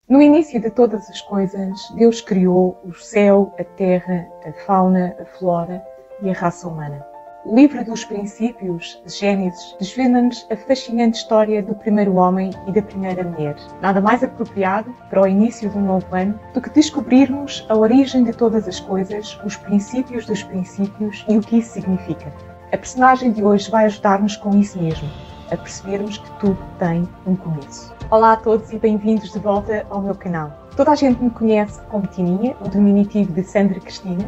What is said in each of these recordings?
No início de todas as coisas, Deus criou o céu, a terra, a fauna, a flora e a raça humana. O livro dos princípios, de Gênesis, desvenda-nos a fascinante história do primeiro homem e da primeira mulher. Nada mais apropriado para o início de um novo ano do que descobrirmos a origem de todas as coisas, os princípios dos princípios e o que isso significa. A personagem de hoje vai ajudar-nos com isso mesmo, a percebermos que tudo tem um começo. Olá a todos e bem-vindos de volta ao meu canal. Toda a gente me conhece como Tininha, o diminutivo de Sandra Cristina.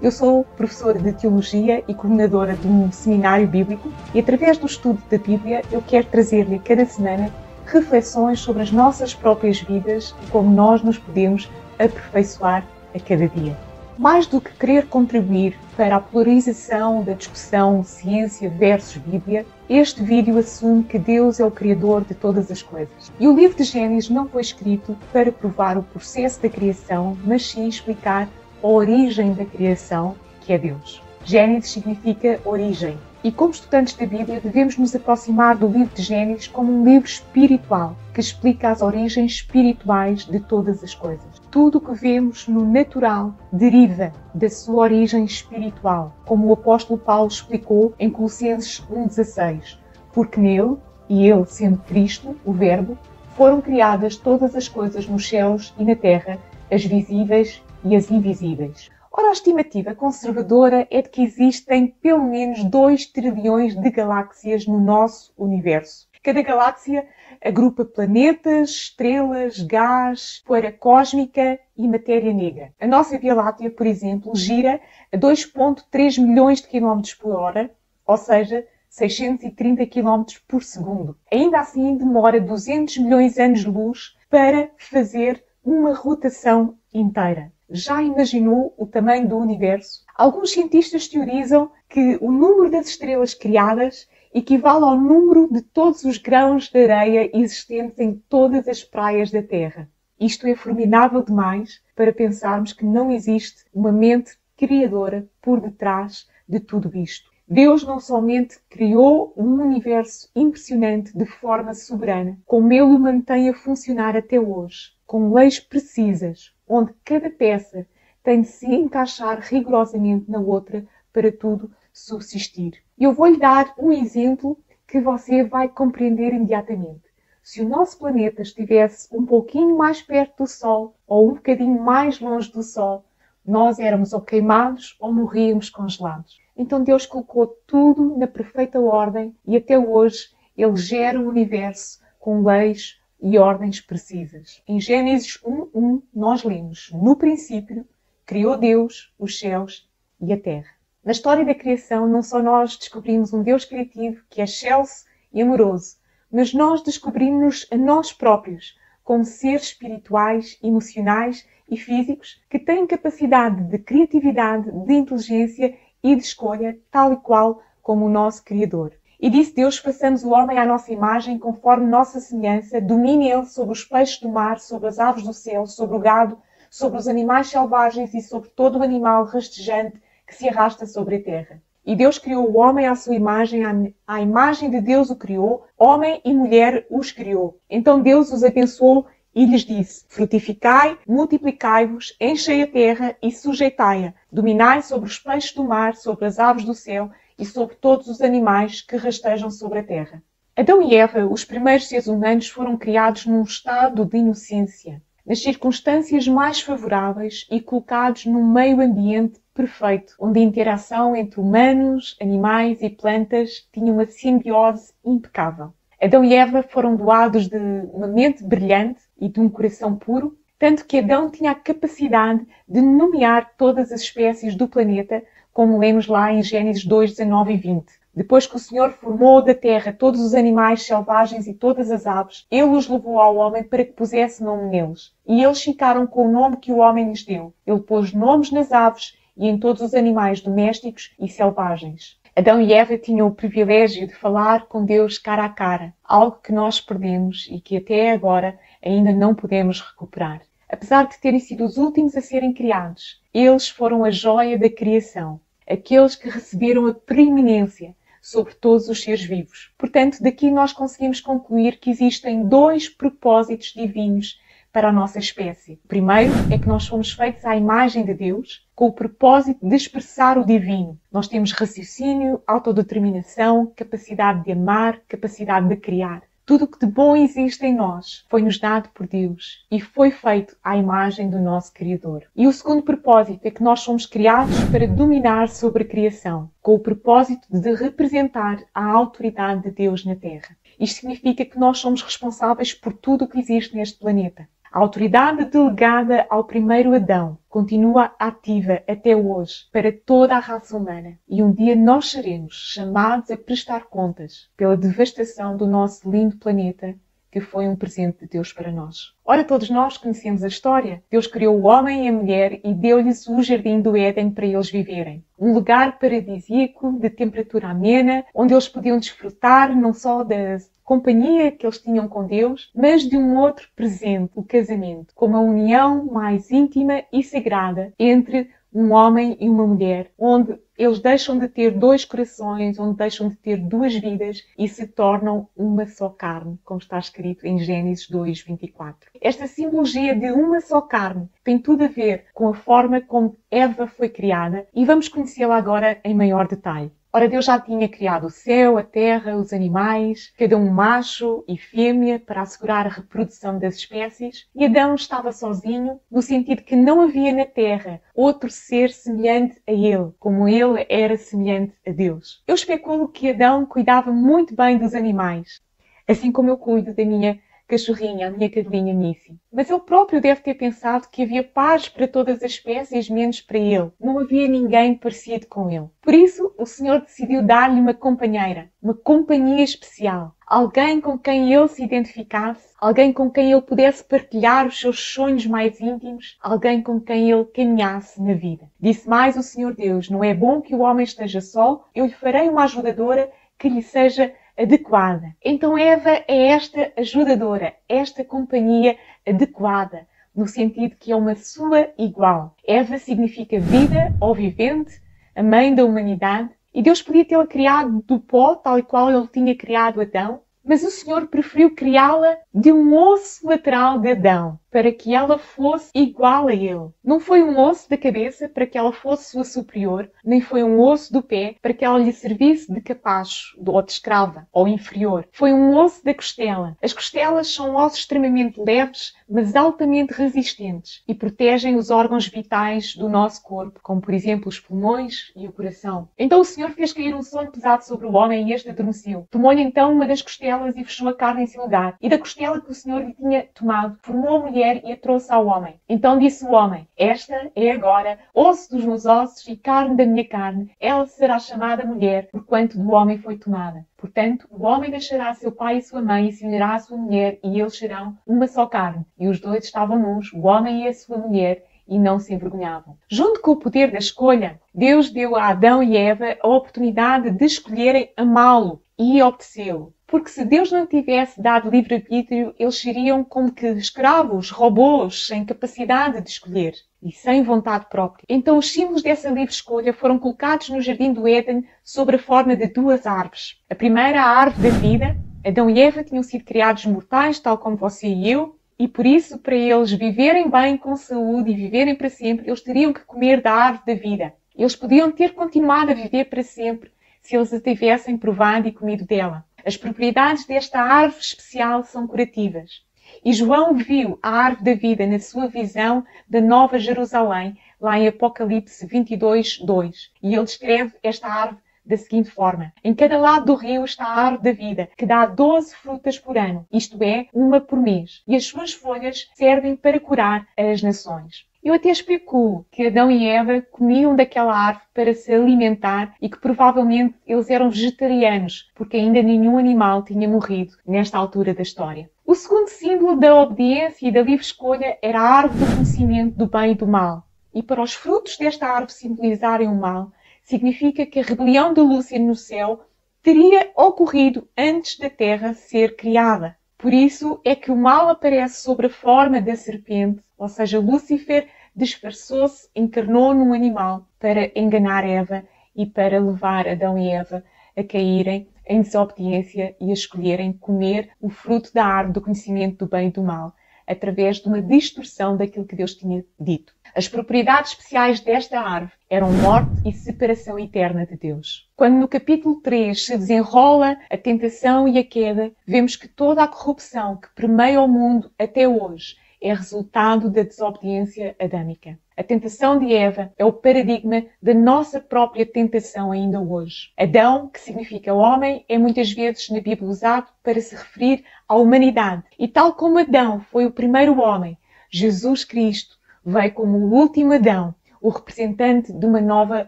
Eu sou professora de Teologia e coordenadora de um seminário bíblico e através do estudo da Bíblia eu quero trazer-lhe a cada semana reflexões sobre as nossas próprias vidas e como nós nos podemos aperfeiçoar a cada dia. Mais do que querer contribuir para a polarização da discussão ciência versus Bíblia, este vídeo assume que Deus é o Criador de todas as coisas. E o livro de Gênesis não foi escrito para provar o processo da criação, mas sim explicar a origem da criação, que é Deus. Gênesis significa origem. E como estudantes da Bíblia, devemos nos aproximar do livro de Gênesis como um livro espiritual, que explica as origens espirituais de todas as coisas. Tudo o que vemos no natural deriva da sua origem espiritual, como o apóstolo Paulo explicou em Colossenses 1,16. Porque nele, e ele sendo Cristo, o Verbo, foram criadas todas as coisas nos céus e na terra, as visíveis e as invisíveis. Ora, a estimativa conservadora é de que existem pelo menos 2 trilhões de galáxias no nosso universo. Cada galáxia agrupa planetas, estrelas, gás, poeira cósmica e matéria negra. A nossa Via Láctea, por exemplo, gira a 2,3 milhões de km por hora, ou seja, 630 km por segundo. Ainda assim, demora 200 milhões de anos-luz para fazer uma rotação inteira. Já imaginou o tamanho do universo? Alguns cientistas teorizam que o número das estrelas criadas equivale ao número de todos os grãos de areia existentes em todas as praias da Terra. Isto é formidável demais para pensarmos que não existe uma mente criadora por detrás de tudo isto. Deus não somente criou um universo impressionante de forma soberana, como Ele o mantém a funcionar até hoje, com leis precisas, onde cada peça tem de se encaixar rigorosamente na outra para tudo subsistir. Eu vou-lhe dar um exemplo que você vai compreender imediatamente. Se o nosso planeta estivesse um pouquinho mais perto do Sol ou um bocadinho mais longe do Sol, nós éramos ou queimados ou morríamos congelados. Então Deus colocou tudo na perfeita ordem e até hoje Ele gera o universo com leis e ordens precisas. Em Gênesis 1:1 nós lemos: no princípio criou Deus os céus e a terra. Na história da criação não só nós descobrimos um Deus criativo que é excelso e amoroso, mas nós descobrimos-nos a nós próprios como seres espirituais, emocionais e físicos que têm capacidade de criatividade, de inteligência e de escolha, tal e qual como o nosso Criador. E disse Deus: façamos o homem à nossa imagem, conforme nossa semelhança, domine ele sobre os peixes do mar, sobre as aves do céu, sobre o gado, sobre os animais selvagens e sobre todo o animal rastejante que se arrasta sobre a terra. E Deus criou o homem à sua imagem, à imagem de Deus o criou, homem e mulher os criou. Então Deus os abençoou e lhes disse: frutificai, multiplicai-vos, enchei a terra e sujeitai-a, dominai sobre os peixes do mar, sobre as aves do céu e sobre todos os animais que rastejam sobre a terra. Adão e Eva, os primeiros seres humanos, foram criados num estado de inocência, nas circunstâncias mais favoráveis e colocados num meio ambiente perfeito, onde a interação entre humanos, animais e plantas tinha uma simbiose impecável. Adão e Eva foram doados de uma mente brilhante e de um coração puro, tanto que Adão tinha a capacidade de nomear todas as espécies do planeta, como lemos lá em Gênesis 2:19 e 20. Depois que o Senhor formou da terra todos os animais selvagens e todas as aves, Ele os levou ao homem para que pusesse nome neles. E eles ficaram com o nome que o homem lhes deu. Ele pôs nomes nas aves e em todos os animais domésticos e selvagens. Adão e Eva tinham o privilégio de falar com Deus cara a cara, algo que nós perdemos e que até agora ainda não podemos recuperar. Apesar de terem sido os últimos a serem criados, eles foram a joia da criação, aqueles que receberam a preeminência sobre todos os seres vivos. Portanto, daqui nós conseguimos concluir que existem 2 propósitos divinos para a nossa espécie. O primeiro é que nós fomos feitos à imagem de Deus, com o propósito de expressar o divino. Nós temos raciocínio, autodeterminação, capacidade de amar, capacidade de criar. Tudo o que de bom existe em nós foi-nos dado por Deus e foi feito à imagem do nosso Criador. E o segundo propósito é que nós somos criados para dominar sobre a criação, com o propósito de representar a autoridade de Deus na Terra. Isto significa que nós somos responsáveis por tudo o que existe neste planeta. A autoridade delegada ao primeiro Adão continua ativa até hoje para toda a raça humana. E um dia nós seremos chamados a prestar contas pela devastação do nosso lindo planeta, que foi um presente de Deus para nós. Ora, todos nós conhecemos a história. Deus criou o homem e a mulher e deu-lhes o jardim do Éden para eles viverem. Um lugar paradisíaco, de temperatura amena, onde eles podiam desfrutar não só da companhia que eles tinham com Deus, mas de um outro presente, o casamento, como a união mais íntima e sagrada entre um homem e uma mulher, onde eles deixam de ter dois corações, onde deixam de ter duas vidas e se tornam uma só carne, como está escrito em Gênesis 2:24. Esta simbologia de uma só carne tem tudo a ver com a forma como Eva foi criada e vamos conhecê-la agora em maior detalhe. Ora, Deus já tinha criado o céu, a terra, os animais, cada um macho e fêmea para assegurar a reprodução das espécies, e Adão estava sozinho, no sentido que não havia na terra outro ser semelhante a ele, como ele era semelhante a Deus. Eu especulo que Adão cuidava muito bem dos animais, assim como eu cuido da minha cachorrinha, a minha cadelinha Missy. Mas ele próprio deve ter pensado que havia pares para todas as espécies, menos para ele. Não havia ninguém parecido com ele. Por isso, o Senhor decidiu dar-lhe uma companheira, uma companhia especial. Alguém com quem ele se identificasse, alguém com quem ele pudesse partilhar os seus sonhos mais íntimos, alguém com quem ele caminhasse na vida. Disse mais o Senhor Deus: não é bom que o homem esteja só, eu lhe farei uma ajudadora que lhe seja adequada. Então Eva é esta ajudadora, esta companhia adequada, no sentido que é uma sua igual. Eva significa vida ou vivente, a mãe da humanidade, e Deus podia tê-la criado do pó, tal e qual ele tinha criado Adão, mas o Senhor preferiu criá-la de um osso lateral de Adão, para que ela fosse igual a ele. Não foi um osso da cabeça para que ela fosse sua superior, nem foi um osso do pé para que ela lhe servisse de capacho ou de escrava ou inferior. Foi um osso da costela. As costelas são ossos extremamente leves, mas altamente resistentes e protegem os órgãos vitais do nosso corpo, como por exemplo os pulmões e o coração. Então o Senhor fez cair um sono pesado sobre o homem e este adormeceu. Tomou-lhe então uma das costelas e fechou a carne em seu lugar. E da costela que o Senhor lhe tinha tomado, formou a mulher e a trouxe ao homem. Então disse o homem: esta é agora osso dos meus ossos e carne da minha carne. Ela será chamada mulher, porquanto do homem foi tomada. Portanto, o homem deixará seu pai e sua mãe e se unirá à sua mulher, e eles serão uma só carne. E os dois estavam nus, o homem e a sua mulher, e não se envergonhavam. Junto com o poder da escolha, Deus deu a Adão e Eva a oportunidade de escolherem amá-lo e obedecê-lo. Porque se Deus não tivesse dado livre-arbítrio, eles seriam como que escravos, robôs, sem capacidade de escolher e sem vontade própria. Então os símbolos dessa livre escolha foram colocados no Jardim do Éden sob a forma de duas árvores. A primeira, a árvore da vida. Adão e Eva tinham sido criados mortais, tal como você e eu, e por isso, para eles viverem bem, com saúde e viverem para sempre, eles teriam que comer da árvore da vida. Eles podiam ter continuado a viver para sempre se eles a tivessem provado e comido dela. As propriedades desta árvore especial são curativas. E João viu a árvore da vida na sua visão da Nova Jerusalém, lá em Apocalipse 22:2. E ele descreve esta árvore da seguinte forma: em cada lado do rio está a árvore da vida, que dá 12 frutas por ano, isto é, uma por mês. E as suas folhas servem para curar as nações. Eu até especulo que Adão e Eva comiam daquela árvore para se alimentar e que provavelmente eles eram vegetarianos, porque ainda nenhum animal tinha morrido nesta altura da história. O segundo símbolo da obediência e da livre escolha era a árvore do conhecimento do bem e do mal. E para os frutos desta árvore simbolizarem o mal, significa que a rebelião de Lúcifer no céu teria ocorrido antes da terra ser criada. Por isso é que o mal aparece sob a forma da serpente, ou seja, Lúcifer disfarçou-se, encarnou num animal para enganar Eva e para levar Adão e Eva a caírem em desobediência e a escolherem comer o fruto da árvore do conhecimento do bem e do mal, através de uma distorção daquilo que Deus tinha dito. As propriedades especiais desta árvore eram morte e separação eterna de Deus. Quando no capítulo 3 se desenrola a tentação e a queda, vemos que toda a corrupção que permeia o mundo até hoje é resultado da desobediência adâmica. A tentação de Eva é o paradigma da nossa própria tentação ainda hoje. Adão, que significa homem, é muitas vezes na Bíblia usado para se referir à humanidade. E tal como Adão foi o primeiro homem, Jesus Cristo veio como o último Adão, o representante de uma nova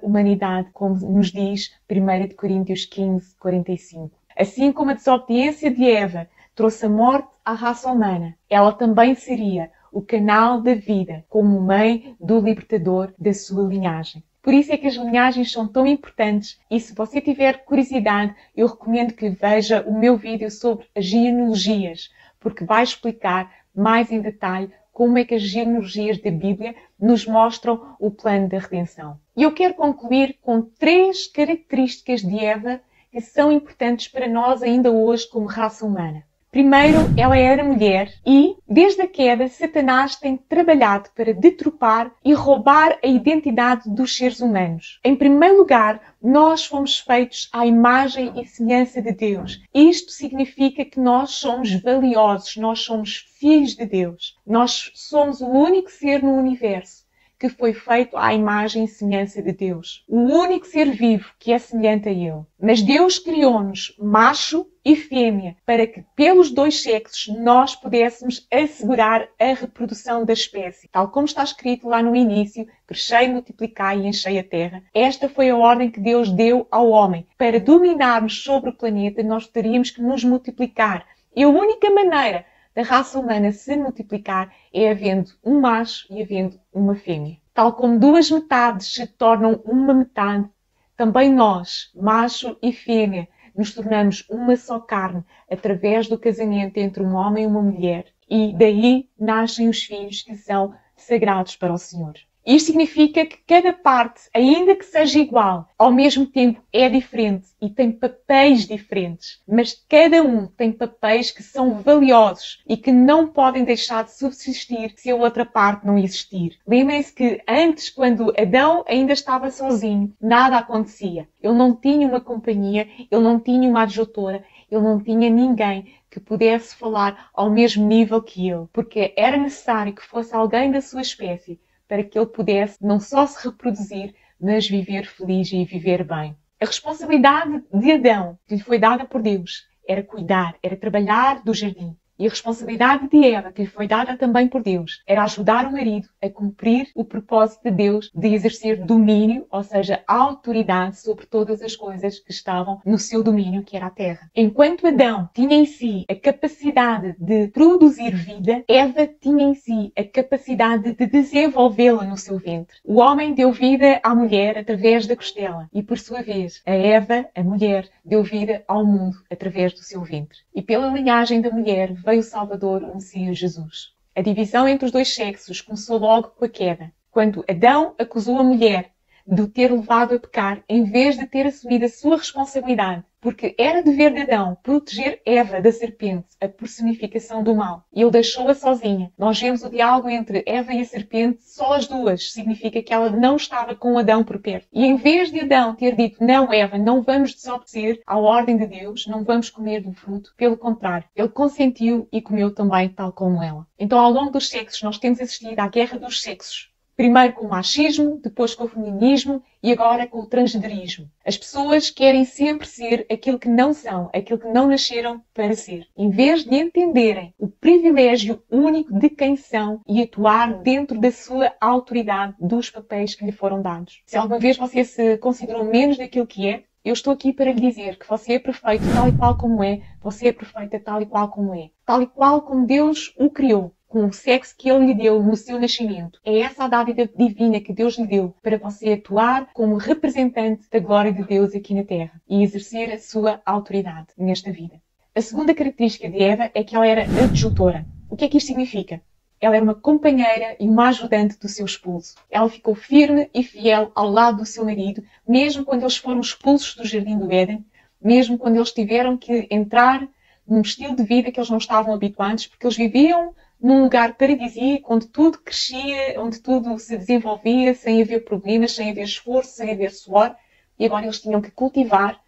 humanidade, como nos diz 1 Coríntios 15, 45. Assim como a desobediência de Eva trouxe a morte à raça humana, ela também seria o canal da vida, como mãe do libertador da sua linhagem. Por isso é que as linhagens são tão importantes e se você tiver curiosidade, eu recomendo que veja o meu vídeo sobre as genealogias, porque vai explicar mais em detalhe como é que as genealogias da Bíblia nos mostram o plano da redenção. E eu quero concluir com 3 características de Eva que são importantes para nós ainda hoje como raça humana. Primeiro, ela era mulher e, desde a queda, Satanás tem trabalhado para deturpar e roubar a identidade dos seres humanos. Em primeiro lugar, nós fomos feitos à imagem e semelhança de Deus. Isto significa que nós somos valiosos, nós somos filhos de Deus. Nós somos o único ser no universo que foi feito à imagem e semelhança de Deus. O único ser vivo que é semelhante a Ele. Mas Deus criou-nos macho e fêmea para que pelos 2 sexos nós pudéssemos assegurar a reprodução da espécie. Tal como está escrito lá no início, crescei, multiplicai e enchei a terra. Esta foi a ordem que Deus deu ao homem. Para dominarmos sobre o planeta, nós teríamos que nos multiplicar. E a única maneira da raça humana se multiplicar é havendo um macho e havendo uma fêmea. Tal como 2 metades se tornam uma metade, também nós, macho e fêmea, nos tornamos uma só carne através do casamento entre um homem e uma mulher. E daí nascem os filhos que são sagrados para o Senhor. Isto significa que cada parte, ainda que seja igual, ao mesmo tempo é diferente e tem papéis diferentes. Mas cada um tem papéis que são valiosos e que não podem deixar de subsistir se a outra parte não existir. Lembrem-se que antes, quando Adão ainda estava sozinho, nada acontecia. Ele não tinha uma companhia, ele não tinha uma adjutora, ele não tinha ninguém que pudesse falar ao mesmo nível que ele, porque era necessário que fosse alguém da sua espécie para que ele pudesse não só se reproduzir, mas viver feliz e viver bem. A responsabilidade de Adão, que lhe foi dada por Deus, era cuidar, era trabalhar do jardim. E a responsabilidade de Eva, que lhe foi dada também por Deus, era ajudar o marido a cumprir o propósito de Deus de exercer domínio, ou seja, autoridade sobre todas as coisas que estavam no seu domínio, que era a terra. Enquanto Adão tinha em si a capacidade de produzir vida, Eva tinha em si a capacidade de desenvolvê-la no seu ventre. O homem deu vida à mulher através da costela e, por sua vez, a Eva, a mulher, deu vida ao mundo através do seu ventre. E pela linhagem da mulher veio o Salvador, o Messias Jesus. A divisão entre os 2 sexos começou logo com a queda, quando Adão acusou a mulher de o ter levado a pecar, em vez de ter assumido a sua responsabilidade, porque era dever de Adão proteger Eva da serpente, a personificação do mal. E ele deixou-a sozinha. Nós vemos o diálogo entre Eva e a serpente, só as duas. Significa que ela não estava com Adão por perto. E em vez de Adão ter dito, não, Eva, não vamos desobedecer à ordem de Deus, não vamos comer do fruto, pelo contrário, ele consentiu e comeu também, tal como ela. Então, ao longo dos séculos, nós temos assistido à guerra dos sexos. Primeiro com o machismo, depois com o feminismo e agora com o transgenerismo. As pessoas querem sempre ser aquilo que não são, aquilo que não nasceram para ser. Em vez de entenderem o privilégio único de quem são e atuar dentro da sua autoridade, dos papéis que lhe foram dados. Se alguma vez você se considerou menos daquilo que é, eu estou aqui para lhe dizer que você é perfeito tal e qual como é, você é perfeita tal e qual como é. Tal e qual como Deus o criou. Com o sexo que Ele lhe deu no seu nascimento. É essa a dádiva divina que Deus lhe deu para você atuar como representante da glória de Deus aqui na Terra e exercer a sua autoridade nesta vida. A segunda característica de Eva é que ela era adjutora. O que é que isto significa? Ela era uma companheira e uma ajudante do seu esposo. Ela ficou firme e fiel ao lado do seu marido, mesmo quando eles foram expulsos do Jardim do Éden, mesmo quando eles tiveram que entrar num estilo de vida que eles não estavam habituados, porque eles viviam num lugar paradisíaco, onde tudo crescia, onde tudo se desenvolvia, sem haver problemas, sem haver esforço, sem haver suor. E agora eles tinham que cultivar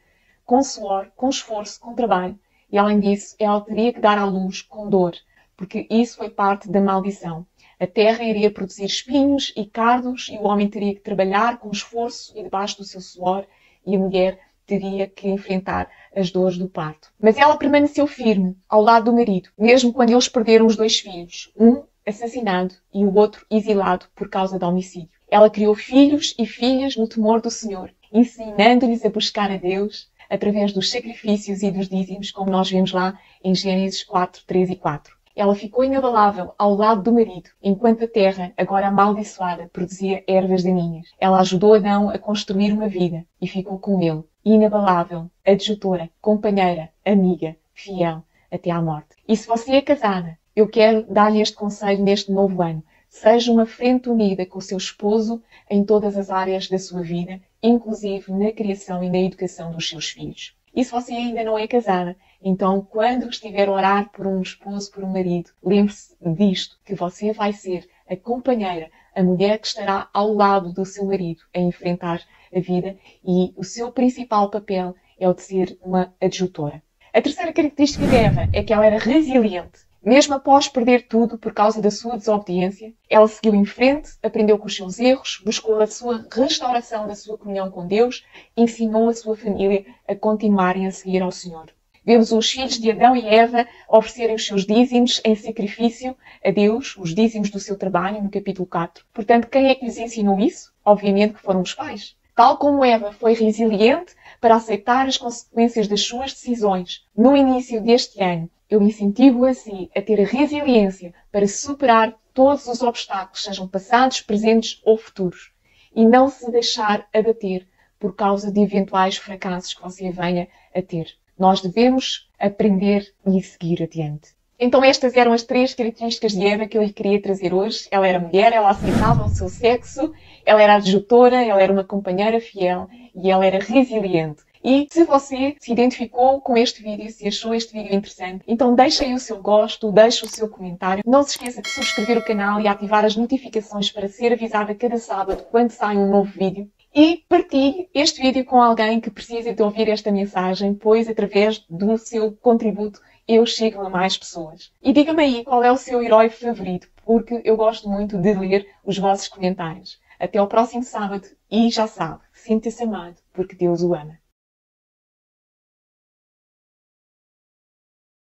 com suor, com esforço, com trabalho. E além disso, ela teria que dar à luz com dor, porque isso foi parte da maldição. A terra iria produzir espinhos e cardos e o homem teria que trabalhar com esforço e debaixo do seu suor e a mulher teria que enfrentar as dores do parto. Mas ela permaneceu firme ao lado do marido, mesmo quando eles perderam os 2 filhos, um assassinado e o outro exilado por causa de homicídio. Ela criou filhos e filhas no temor do Senhor, ensinando-lhes a buscar a Deus através dos sacrifícios e dos dízimos, como nós vemos lá em Gênesis 4, 3 e 4. Ela ficou inabalável ao lado do marido, enquanto a terra, agora amaldiçoada, produzia ervas daninhas. Ela ajudou Adão a construir uma vida e ficou com ele, inabalável, adjutora, companheira, amiga, fiel, até à morte. E se você é casada, eu quero dar-lhe este conselho neste novo ano. Seja uma frente unida com o seu esposo em todas as áreas da sua vida, inclusive na criação e na educação dos seus filhos. E se você ainda não é casada, então quando estiver a orar por um esposo, por um marido, lembre-se disto, que você vai ser a companheira, a mulher que estará ao lado do seu marido a enfrentar a vida e o seu principal papel é o de ser uma adjutora. A terceira característica de Eva é que ela era resiliente. Mesmo após perder tudo por causa da sua desobediência, ela seguiu em frente, aprendeu com os seus erros, buscou a sua restauração da sua comunhão com Deus, ensinou a sua família a continuarem a seguir ao Senhor. Vemos os filhos de Adão e Eva oferecerem os seus dízimos em sacrifício a Deus, os dízimos do seu trabalho, no capítulo 4. Portanto, quem é que lhes ensinou isso? Obviamente que foram os pais. Tal como Eva foi resiliente para aceitar as consequências das suas decisões no início deste ano, eu incentivo a si a ter a resiliência para superar todos os obstáculos, sejam passados, presentes ou futuros, e não se deixar abater por causa de eventuais fracassos que você venha a ter. Nós devemos aprender e seguir adiante. Então estas eram as 3 características de Eva que eu lhe queria trazer hoje. Ela era mulher, ela aceitava o seu sexo, ela era adjutora, ela era uma companheira fiel e ela era resiliente. E se você se identificou com este vídeo, se achou este vídeo interessante, então deixe aí o seu gosto, deixe o seu comentário. Não se esqueça de subscrever o canal e ativar as notificações para ser avisada cada sábado quando sai um novo vídeo. E partilhe este vídeo com alguém que precisa de ouvir esta mensagem, pois através do seu contributo eu chego a mais pessoas. E diga-me aí qual é o seu herói favorito, porque eu gosto muito de ler os vossos comentários. Até ao próximo sábado e já sabe, sinta-se amado, porque Deus o ama.